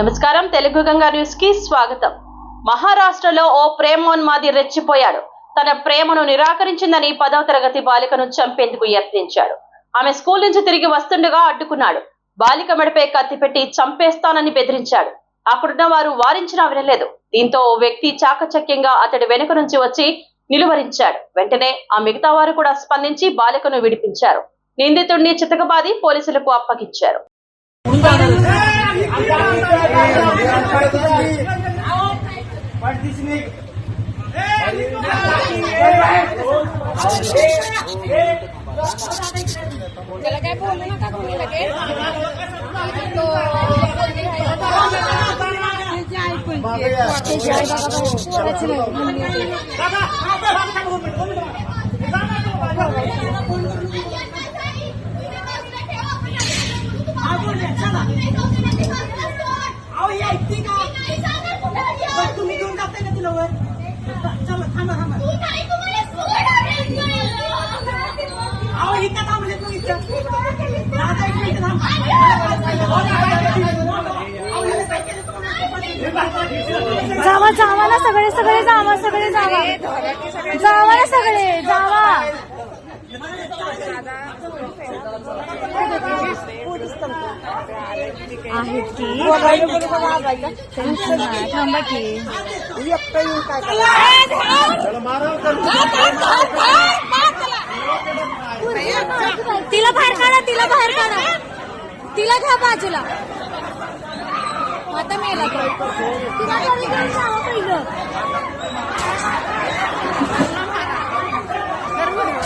నమస్కారం తెలుగు గంగా న్యూస్ కి స్వాగతం. మహారాష్ట్రలో ఓ ప్రేమోన్మాది రెచ్చిపోయాడు. తన ప్రేమను నిరాకరించిందని 10వ తరగతి బాలికను చంపేందుకు యత్నించాడు. ఆమె స్కూల్ నుంచి తిరిగి వస్తుండగా అడ్డుకున్నాడు. బాలిక మెడపై కత్తి పెట్టి చంపేస్తానని బెదిరించాడు. అక్కడున్న వారు వారించినా వినలేదు. దీంతో ఓ వ్యక్తి చాకచక్యంగా అతడి వెనుక నుంచి వచ్చి నిలువరించాడు. వెంటనే ఆ మిగతా వారు కూడా స్పందించి బాలికను విడిపించారు. నిందితుడిని చితకబాది పోలీసులకు అప్పగించారు. जावा जावा ना सगळे सगळे जावा सगळे जावा जावा ना सगळे जावा आहेत की थांबा की तिला बाहेर काढा तिला बाहेर काढा तिला घ्या बाजूला आता मेला